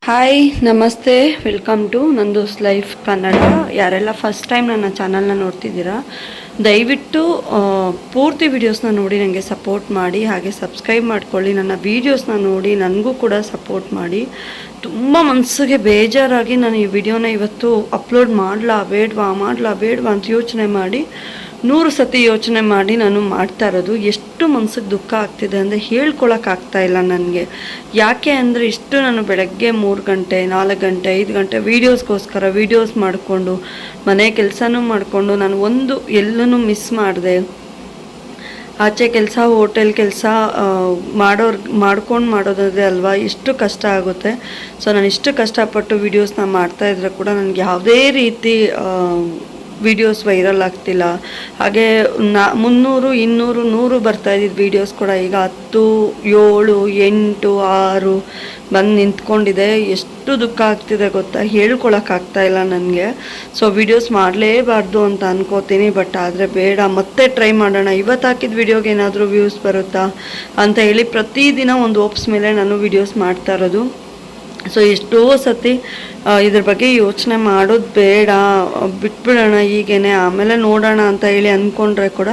Hi ನಮಸ್ತೆ, welcome to ನಂದೂಸ್ life Kannada. ಯಾರೆಲ್ಲ first time ನನ್ನ ಚಾನಲ್ನ ನೋಡ್ತಿದ್ದೀರಾ, ದಯವಿಟ್ಟು ಪೂರ್ತಿ ವೀಡಿಯೋಸ್ನ ನೋಡಿ ನನಗೆ ಸಪೋರ್ಟ್ ಮಾಡಿ. ಹಾಗೆ ಸಬ್ಸ್ಕ್ರೈಬ್ ಮಾಡ್ಕೊಳ್ಳಿ. ನನ್ನ ವೀಡಿಯೋಸ್ನ ನೋಡಿ ನನಗೂ ಕೂಡ ಸಪೋರ್ಟ್ ಮಾಡಿ. ತುಂಬ ಮನಸ್ಸಿಗೆ ಬೇಜಾರಾಗಿ ನಾನು ಈ ವಿಡಿಯೋನ ಇವತ್ತು ಅಪ್ಲೋಡ್ ಮಾಡಲಾ ಬೇಡವಾ ಅಂತ ಯೋಚನೆ ಮಾಡಿ 100 ಸತಿ ಯೋಚನೆ ಮಾಡಿ ನಾನು ಮಾಡ್ತಾ ಇರೋದು. ಎಷ್ಟು ಮನ್ಸಿಗೆ ದುಃಖ ಆಗ್ತಿದೆ ಅಂದರೆ ಹೇಳ್ಕೊಳಕ್ಕಾಗ್ತಾ ಇಲ್ಲ ನನಗೆ. ಯಾಕೆ ಅಂದರೆ ಇಷ್ಟು ನಾನು ಬೆಳಗ್ಗೆ 3 ಗಂಟೆ 4 ಗಂಟೆ 5 ಗಂಟೆ ವೀಡಿಯೋಸ್ಗೋಸ್ಕರ ವೀಡಿಯೋಸ್ ಮಾಡಿಕೊಂಡು ಮನೆ ಕೆಲಸನೂ ಮಾಡಿಕೊಂಡು ನಾನು ಎಲ್ಲನೂ ಮಿಸ್ ಮಾಡಿದೆ. ಆಚೆ ಕೆಲಸ, ಹೋಟೆಲ್ ಕೆಲಸ ಮಾಡೋದಾದ್ರೆ ಅಲ್ವಾ ಎಷ್ಟು ಕಷ್ಟ ಆಗುತ್ತೆ. ಸೊ ನಾನು ಇಷ್ಟು ಕಷ್ಟಪಟ್ಟು ವೀಡಿಯೋಸ್ನ ಮಾಡ್ತಾಯಿದ್ರೆ ಕೂಡ ನನಗೆ ಯಾವುದೇ ರೀತಿ ವೀಡಿಯೋಸ್ ವೈರಲ್ ಆಗ್ತಿಲ್ಲ. ಹಾಗೆ 300 200 100 ಬರ್ತಾಯಿದ್ದಿದ್ದು ವೀಡಿಯೋಸ್ ಕೂಡ ಈಗ 10 7 8 6 ಬಂದು ನಿಂತ್ಕೊಂಡಿದೆ. ಎಷ್ಟು ದುಃಖ ಆಗ್ತಿದೆ ಗೊತ್ತಾ, ಹೇಳ್ಕೊಳಕ್ಕಾಗ್ತಾ ಇಲ್ಲ ನನಗೆ. ಸೊ ವೀಡಿಯೋಸ್ ಮಾಡಲೇಬಾರ್ದು ಅಂತ ಅನ್ಕೋತೀನಿ, ಬಟ್ ಆದರೆ ಬೇಡ, ಮತ್ತೆ ಟ್ರೈ ಮಾಡೋಣ. ಇವತ್ತು ಹಾಕಿದ ವೀಡಿಯೋಗೆ ಏನಾದರೂ ವ್ಯೂಸ್ ಬರುತ್ತಾ ಅಂತ ಹೇಳಿ ಪ್ರತಿದಿನ ಒಂದು ಓಪ್ಸ್ ಮೇಲೆ ನಾನು ವೀಡಿಯೋಸ್ ಮಾಡ್ತಾ ಇರೋದು. ಸೊ ಎಷ್ಟೋ ಸತಿ ಇದ್ರ ಬಗ್ಗೆ ಯೋಚನೆ ಮಾಡೋದು ಬೇಡ, ಬಿಟ್ಬಿಡೋಣ ಈಗೇನೆ, ಆಮೇಲೆ ನೋಡೋಣ ಅಂತ ಹೇಳಿ ಅಂದ್ಕೊಂಡ್ರೆ ಕೂಡ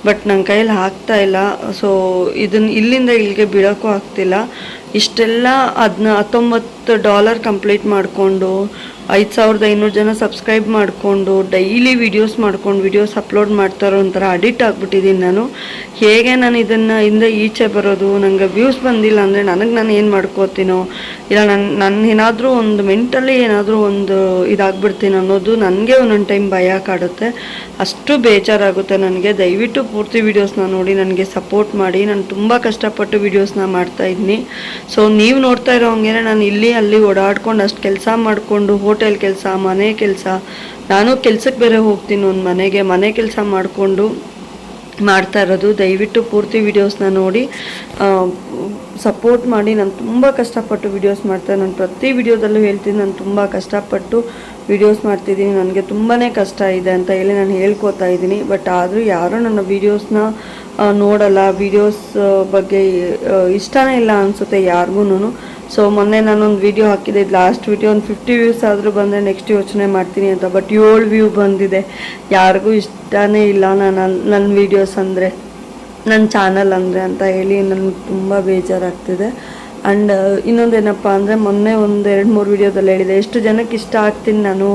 ಬಟ್ ನನ್ನ ಕೈಯಲ್ಲಿ ಆಗ್ತಾ ಇಲ್ಲ. ಸೊ ಇಲ್ಲಿಂದ ಇಲ್ಲಿಗೆ ಬಿಡೋಕ್ಕೂ ಆಗ್ತಿಲ್ಲ. ಇಷ್ಟೆಲ್ಲ $19 ಕಂಪ್ಲೀಟ್ ಮಾಡಿಕೊಂಡು 5500 ಜನ ಸಬ್ಸ್ಕ್ರೈಬ್ ಮಾಡಿಕೊಂಡು ಡೈಲಿ ವೀಡಿಯೋಸ್ ಅಪ್ಲೋಡ್ ಮಾಡ್ತಾರೋ ಒಂಥರ ಅಡಿಕ್ಟ್ ಆಗಿಬಿಟ್ಟಿದ್ದೀನಿ ನಾನು. ಹೇಗೆ ನಾನು ಇದನ್ನು ಈಚೆ ಬರೋದು? ನನಗೆ ವ್ಯೂಸ್ ಬಂದಿಲ್ಲ ಅಂದರೆ ನಾನು ಏನು ಮಾಡ್ಕೋತೀನೋ, ಇಲ್ಲ ನನ್ನ ಏನಾದರೂ ಒಂದು ಮೆಂಟಲಿ ಏನಾದರೂ ಒಂದು ಇದಾಗ್ಬಿಡ್ತೀನಿ ಅನ್ನೋದು ನನಗೆ ಒಂದೊಂದು ಟೈಮ್ ಭಯ ಕಾಡುತ್ತೆ. ಅಷ್ಟು ಬೇಜಾರಾಗುತ್ತೆ ನನಗೆ. ದಯವಿಟ್ಟು ಪೂರ್ತಿ ವೀಡಿಯೋಸ್ನ ನೋಡಿ ನನಗೆ ಸಪೋರ್ಟ್ ಮಾಡಿ. ನಾನು ತುಂಬ ಕಷ್ಟಪಟ್ಟು ವೀಡಿಯೋಸ್ನ ಮಾಡ್ತಾಯಿದ್ದೀನಿ. ಸೊ ನೀವು ನೋಡ್ತಾ ಇರೋ ಹಂಗೆ ನಾನು ಇಲ್ಲಿ ಅಲ್ಲಿ ಓಡಾಡ್ಕೊಂಡು ಅಷ್ಟು ಕೆಲಸ ಮಾಡಿಕೊಂಡು ಹೋಟೆಲ್ ಕೆಲಸ, ಮನೆ ಕೆಲಸ, ನಾನು ಕೆಲಸಕ್ಕೆ ಬೇರೆ ಹೋಗ್ತೀನಿ ಒಂದು ಮನೆ ಕೆಲಸ ಮಾಡಿಕೊಂಡು ಮಾಡ್ತಾ ಇರೋದು. ದಯವಿಟ್ಟು ಪೂರ್ತಿ ವೀಡಿಯೋಸ್ನ ನೋಡಿ ಸಪೋರ್ಟ್ ಮಾಡಿ. ನಾನು ತುಂಬ ಕಷ್ಟಪಟ್ಟು ವೀಡಿಯೋಸ್ ಮಾಡ್ತೇನೆ. ನಾನು ಪ್ರತಿ ವೀಡಿಯೋದಲ್ಲೂ ಹೇಳ್ತೀನಿ, ನಾನು ತುಂಬ ಕಷ್ಟಪಟ್ಟು ವೀಡಿಯೋಸ್ ಮಾಡ್ತಿದ್ದೀನಿ, ನನಗೆ ತುಂಬಾ ಕಷ್ಟ ಇದೆ ಅಂತ ಹೇಳಿ ನಾನು ಹೇಳ್ಕೊತಾ ಇದ್ದೀನಿ. ಬಟ್ ಆದರೂ ಯಾರೂ ನನ್ನ ವೀಡಿಯೋಸ್ನ ನೋಡಲ್ಲ, ವೀಡಿಯೋಸ್ ಬಗ್ಗೆ ಇಷ್ಟನೇ ಇಲ್ಲ ಅನಿಸುತ್ತೆ ಯಾರಿಗೂ. ಸೊ ಮೊನ್ನೆ ನಾನೊಂದು ವೀಡಿಯೋ ಹಾಕಿದ್ದೆ, ಲಾಸ್ಟ್ ವೀಡಿಯೋ ಒಂದು 50 ವ್ಯೂಸ್ ಆದರೂ ಬಂದರೆ ನೆಕ್ಸ್ಟ್ ಯೋಚನೆ ಮಾಡ್ತೀನಿ ಅಂತ. ಬಟ್ 7 ವ್ಯೂ ಬಂದಿದೆ. ಯಾರಿಗೂ ಇಷ್ಟನೇ ಇಲ್ಲ ನನ್ನ ವೀಡಿಯೋಸ್ ಅಂದರೆ, ನನ್ನ ಚಾನಲ್ ಅಂದರೆ ಅಂತ ಹೇಳಿ ನನಗೆ ತುಂಬ ಬೇಜಾರಾಗ್ತಿದೆ. ಆ್ಯಂಡ್ ಇನ್ನೊಂದೇನಪ್ಪ ಅಂದರೆ, ಮೊನ್ನೆ ಒಂದು 2-3 ವೀಡಿಯೋದಲ್ಲಿ ಹೇಳಿದೆ ಎಷ್ಟು ಜನಕ್ಕೆ ಇಷ್ಟ ಆಗ್ತೀನಿ ನಾನು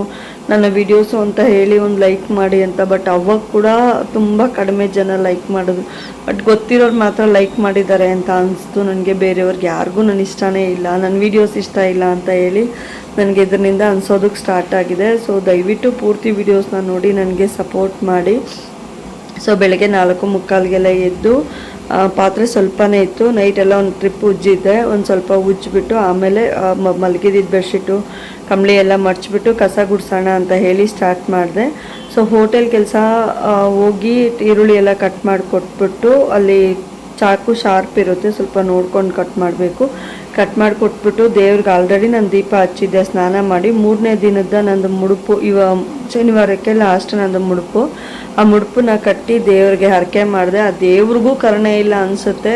ನನ್ನ ವೀಡಿಯೋಸು ಅಂತ ಹೇಳಿ ಒಂದು ಲೈಕ್ ಮಾಡಿ ಅಂತ. ಬಟ್ ಅವಾಗ ಕೂಡ ತುಂಬ ಕಡಿಮೆ ಜನ ಲೈಕ್ ಮಾಡೋದು. ಬಟ್ ಗೊತ್ತಿರೋರು ಮಾತ್ರ ಲೈಕ್ ಮಾಡಿದ್ದಾರೆ ಅಂತ ಅನಿಸ್ತು ನನಗೆ. ಬೇರೆಯವ್ರಿಗೆ ಯಾರಿಗೂ ನನ್ನ ಇಷ್ಟನೇ ಇಲ್ಲ, ನನ್ನ ವೀಡಿಯೋಸ್ ಇಷ್ಟ ಇಲ್ಲ ಅಂತ ಹೇಳಿ ನನಗೆ ಇದರಿಂದ ಅನಿಸೋದಕ್ಕೆ ಸ್ಟಾರ್ಟ್ ಆಗಿದೆ. ಸೊ ದಯವಿಟ್ಟು ಪೂರ್ತಿ ವೀಡಿಯೋಸ್ನ ನೋಡಿ ನನಗೆ ಸಪೋರ್ಟ್ ಮಾಡಿ. ಸೊ ಬೆಳಗ್ಗೆ 4:45ಗೆಲ್ಲ ಎದ್ದು ಪಾತ್ರೆ ಸ್ವಲ್ಪನೇ ಇತ್ತು, ನೈಟೆಲ್ಲ ಒಂದು ಟ್ರಿಪ್ ಉಜ್ಜಿದ್ದೆ. ಒಂದು ಸ್ವಲ್ಪ ಉಜ್ಜಿಬಿಟ್ಟು ಆಮೇಲೆ ಮಲಗಿದ್ದಿದ್ದು ಬೆಡ್ಶೀಟು ಕಂಬಳಿ ಎಲ್ಲ ಮಡ್ಚಿಬಿಟ್ಟು ಕಸ ಗುಡಿಸೋಣ ಅಂತ ಹೇಳಿ ಸ್ಟಾರ್ಟ್ ಮಾಡಿದೆ. ಸೊ ಹೋಟೆಲ್ ಕೆಲಸ ಹೋಗಿ ಈರುಳ್ಳಿ ಎಲ್ಲ ಕಟ್ ಮಾಡಿ ಕೊಟ್ಬಿಟ್ಟು, ಅಲ್ಲಿ ಚಾಕು ಶಾರ್ಪ್ ಇರುತ್ತೆ, ಸ್ವಲ್ಪ ನೋಡ್ಕೊಂಡು ಕಟ್ ಮಾಡಬೇಕು. ಕಟ್ ಮಾಡಿ ಕೊಟ್ಬಿಟ್ಟು ದೇವ್ರಿಗೆ ಆಲ್ರೆಡಿ ನಾನು ದೀಪ ಹಚ್ಚಿದ್ದೆ, ಸ್ನಾನ ಮಾಡಿ 3ನೇ ದಿನದ ನಂದು ಮುಡುಪು, ಶನಿವಾರಕ್ಕೆ ಲಾಸ್ಟ್ ನಂದು ಮುಡುಪು. ಆ ಮುಡುಪನ್ನ ಕಟ್ಟಿ ದೇವ್ರಿಗೆ ಹರಕೆ ಮಾಡಿದೆ. ಆ ದೇವ್ರಿಗೂ ಕರುಣೆ ಇಲ್ಲ ಅನಿಸುತ್ತೆ.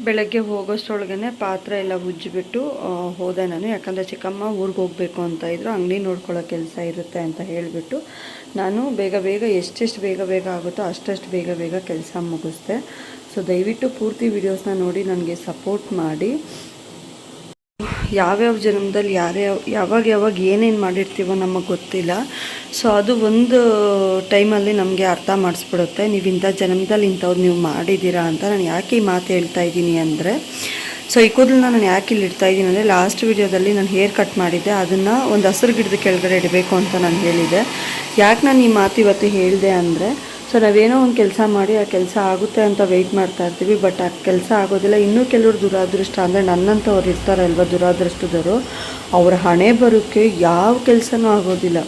ಬೆಳಗ್ಗೆ ಹೋಗೋಷ್ಟರೊಳಗೇ ಪಾತ್ರೆ ಎಲ್ಲ ಉಜ್ಜಿಬಿಟ್ಟು ಹೋದೆ ನಾನು. ಯಾಕಂದರೆ ಚಿಕ್ಕಮ್ಮ ಊರಿಗೆ ಹೋಗಬೇಕು ಅಂತ ಇದ್ರು, ಅಂಗಡಿ ನೋಡ್ಕೊಳ್ಳೋ ಕೆಲಸ ಇರುತ್ತೆ ಅಂತ ಹೇಳಿಬಿಟ್ಟು ನಾನು ಬೇಗ ಬೇಗ ಎಷ್ಟೆಷ್ಟು ಬೇಗ ಬೇಗ ಆಗುತ್ತೋ ಅಷ್ಟಷ್ಟು ಬೇಗ ಬೇಗ ಕೆಲಸ ಮುಗಿಸ್ದೆ. ಸೊ ದಯವಿಟ್ಟು ಪೂರ್ತಿ ವಿಡಿಯೋಸ್ನ ನೋಡಿ ನನಗೆ ಸಪೋರ್ಟ್ ಮಾಡಿ. ಯಾವ್ಯಾವ ಜನ್ಮದಲ್ಲಿ ಯಾವಾಗ ಏನೇನು ಮಾಡಿರ್ತೀವೋ ನಮಗೆ ಗೊತ್ತಿಲ್ಲ. ಸೊ ಅದು ಒಂದು ಟೈಮಲ್ಲಿ ನಮಗೆ ಅರ್ಥ ಮಾಡಿಸ್ಬಿಡುತ್ತೆ, ನೀವು ಇಂಥ ಜನ್ಮದಲ್ಲಿ ಇಂಥವ್ರು ನೀವು ಮಾಡಿದ್ದೀರಾ ಅಂತ. ನಾನು ಯಾಕೆ ಈ ಮಾತು ಹೇಳ್ತಾ ಇದ್ದೀನಿ ಅಂದರೆ, ಸೊ ಈ ಕೂದಲನ್ನ ನಾನು ಯಾಕೆ ಇಲ್ಲಿ ಇಡ್ತಾ ಇದ್ದೀನಿ ಅಂದರೆ, ಲಾಸ್ಟ್ ವೀಡಿಯೋದಲ್ಲಿ ನಾನು ಹೇರ್ ಕಟ್ ಮಾಡಿದ್ದೆ, ಅದನ್ನು ಒಂದು ಹಸಿರು ಗಿಡದ ಕೆಳಗಡೆ ಇಡಬೇಕು ಅಂತ ನಾನು ಹೇಳಿದ್ದೆ. ಯಾಕೆ ನಾನು ಈ ಮಾತು ಇವತ್ತು ಹೇಳಿದೆ ಅಂದರೆ, ಸೊ ನಾವೇನೋ ಒಂದು ಕೆಲಸ ಮಾಡಿ ಆ ಕೆಲಸ ಆಗುತ್ತೆ ಅಂತ ವೆಯ್ಟ್ ಮಾಡ್ತಾ ಇರ್ತೀವಿ, ಬಟ್ ಆ ಕೆಲಸ ಆಗೋದಿಲ್ಲ. ಇನ್ನೂ ಕೆಲವರು ದುರಾದೃಷ್ಟ ಅಂದರೆ ನನ್ನಂಥವ್ರು ಇರ್ತಾರಲ್ವ ದುರಾದೃಷ್ಟದವರು, ಅವ್ರ ಹಣೆ ಬರೋಕ್ಕೆ ಯಾವ ಕೆಲಸನೂ ಆಗೋದಿಲ್ಲ.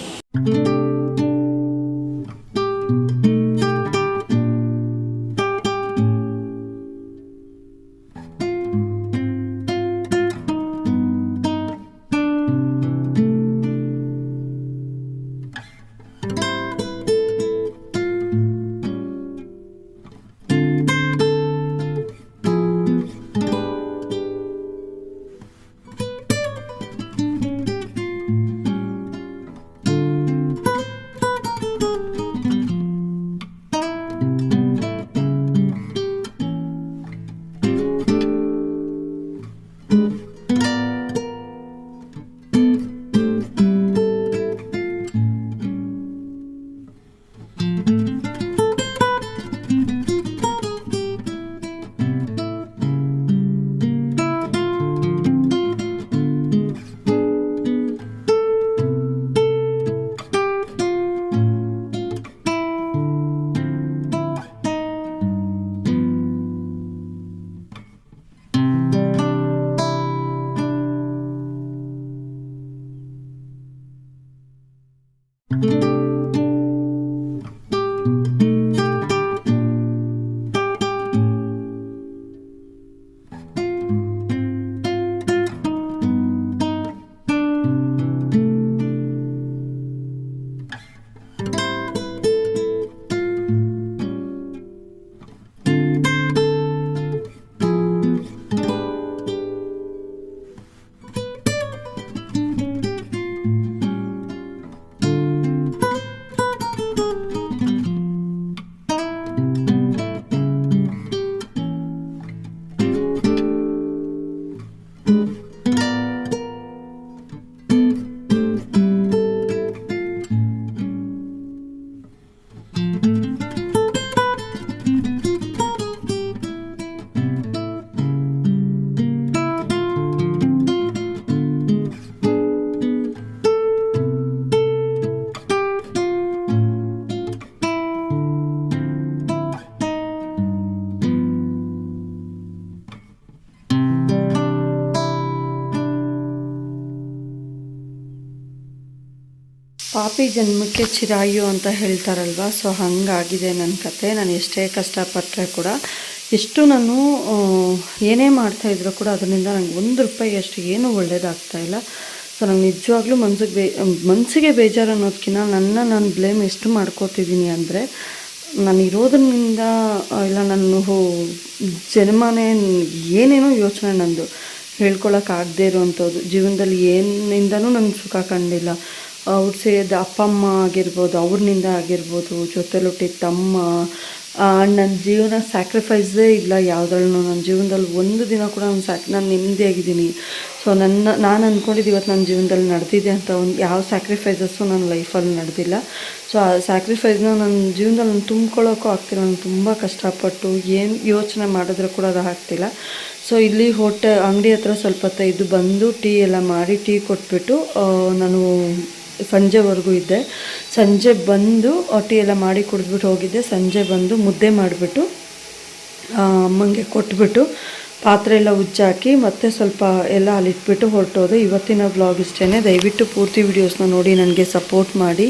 ಪಾಪಿ ಜನ್ಮಕ್ಕೆ ಚಿರಾಯು ಅಂತ ಹೇಳ್ತಾರಲ್ವ, ಸೊ ಹಾಗಾಗಿದೆ ನನ್ನ ಕತೆ. ನಾನು ಎಷ್ಟೇ ಕಷ್ಟಪಟ್ಟರೆ ಕೂಡ, ಎಷ್ಟು ನಾನು ಏನೇ ಮಾಡ್ತಾಯಿದ್ರು ಕೂಡ ಅದರಿಂದ ನನಗೆ ₹1 ಅಷ್ಟು ಏನೂ ಒಳ್ಳೇದಾಗ್ತಾಯಿಲ್ಲ. ಸೊ ನಂಗೆ ನಿಜವಾಗ್ಲೂ ಮನಸ್ಸಿಗೆ ಬೇಜಾರು ಅನ್ನೋದಕ್ಕಿಂತ ನಾನು ಬ್ಲೇಮ್ ಎಷ್ಟು ಮಾಡ್ಕೋತಿದ್ದೀನಿ ಅಂದರೆ, ನಾನು ಇರೋದ್ರಿಂದ ಇಲ್ಲ ನನ್ನ ಜನ್ಮನೇ ಏನೇನೋ ಯೋಚನೆ ನಂದು ಹೇಳ್ಕೊಳಕ್ಕಾಗದೇ ಇರೋವಂಥದ್ದು. ಜೀವನದಲ್ಲಿ ಏನಿಂದನೂ ನನಗೆ ಸುಖ ಕಂಡಿಲ್ಲ. ಅವ್ರು ಸೇರಿದ ಅಪ್ಪ ಅಮ್ಮ ಆಗಿರ್ಬೋದು, ಅವ್ರನಿಂದ ಆಗಿರ್ಬೋದು, ಜೊತೆಲಿ ಹುಟ್ಟಿದ ತಮ್ಮ, ನನ್ನ ಜೀವನ ಸ್ಯಾಕ್ರಿಫೈಸೇ ಇಲ್ಲ ಯಾವುದ್ರಲ್ಲೂ. ನನ್ನ ಜೀವನದಲ್ಲಿ ಒಂದು ದಿನ ಕೂಡ ನಾನು ನೆಮ್ಮದಿಯಾಗಿದ್ದೀನಿ. ಸೊ ನಾನು ಅಂದ್ಕೊಂಡಿದ್ದು ಇವತ್ತು ನನ್ನ ಜೀವನದಲ್ಲಿ ನಡೆದಿದೆ ಅಂತ ಯಾವ ಸ್ಯಾಕ್ರಿಫೈಸಸ್ಸು ನನ್ನ ಲೈಫಲ್ಲಿ ನಡೆದಿಲ್ಲ. ಸೊ ಆ ಸ್ಯಾಕ್ರಿಫೈಸ್ನ ನನ್ನ ಜೀವನದಲ್ಲಿ ನಾನು ತುಂಬ್ಕೊಳ್ಳೋಕ್ಕೂ ಆಗ್ತಿಲ್ಲ. ನಾನು ತುಂಬ ಕಷ್ಟಪಟ್ಟು ಏನು ಯೋಚನೆ ಮಾಡಿದ್ರೂ ಕೂಡ ಅದು ಆಗ್ತಿಲ್ಲ. ಸೊ ಇಲ್ಲಿ ಅಂಗಡಿ ಹತ್ರ ಸ್ವಲ್ಪ ಹೊತ್ತು ಬಂದು ಟೀ ಎಲ್ಲ ಮಾಡಿ ಟೀ ಕೊಟ್ಬಿಟ್ಟು ನಾನು ಸಂಜೆವರೆಗೂ ಇದ್ದೆ. ಸಂಜೆ ಬಂದು ಟೀ ಎಲ್ಲ ಮಾಡಿ ಕುಡಿದ್ಬಿಟ್ಟು ಹೋಗಿದ್ದೆ. ಸಂಜೆ ಬಂದು ಮುದ್ದೆ ಮಾಡಿಬಿಟ್ಟು ಅಮ್ಮಂಗೆ ಕೊಟ್ಬಿಟ್ಟು ಪಾತ್ರೆ ಎಲ್ಲ ಉಜ್ಜಾಕಿ ಮತ್ತೆ ಸ್ವಲ್ಪ ಎಲ್ಲ ಅಲ್ಲಿಟ್ಬಿಟ್ಟು ಹೊರಟೋದೆ. ಇವತ್ತಿನ ವ್ಲಾಗ್ ಇಷ್ಟೇ. ದಯವಿಟ್ಟು ಪೂರ್ತಿ ವಿಡಿಯೋಸ್ನ ನೋಡಿ ನನಗೆ ಸಪೋರ್ಟ್ ಮಾಡಿ.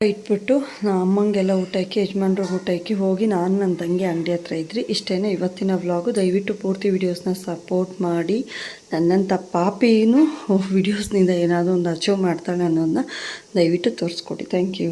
ಇಟ್ಬಿಟ್ಟು ಅಮ್ಮಂಗೆಲ್ಲ ಊಟ ಹಾಕಿ ಯಜಮಾನ್ರಿಗೆ ಊಟ ಹಾಕಿ ಹೋಗಿ ನಾನು ನನ್ನ ತಂಗಿ ಅಂಗಡಿ ಹತ್ರ ಇದ್ರಿ. ಇಷ್ಟೇ ಇವತ್ತಿನ ವ್ಲಾಗು. ದಯವಿಟ್ಟು ಪೂರ್ತಿ ವೀಡಿಯೋಸ್ನ ಸಪೋರ್ಟ್ ಮಾಡಿ. ನನ್ನಂಥ ಪಾಪಿನೂ ವೀಡಿಯೋಸ್ನಿಂದ ಏನಾದರೂ ಒಂದು ಅಚೀವ್ ಮಾಡ್ತಾಳೆ ಅನ್ನೋದನ್ನ ದಯವಿಟ್ಟು ತೋರಿಸ್ಕೊಡಿ. Thank you.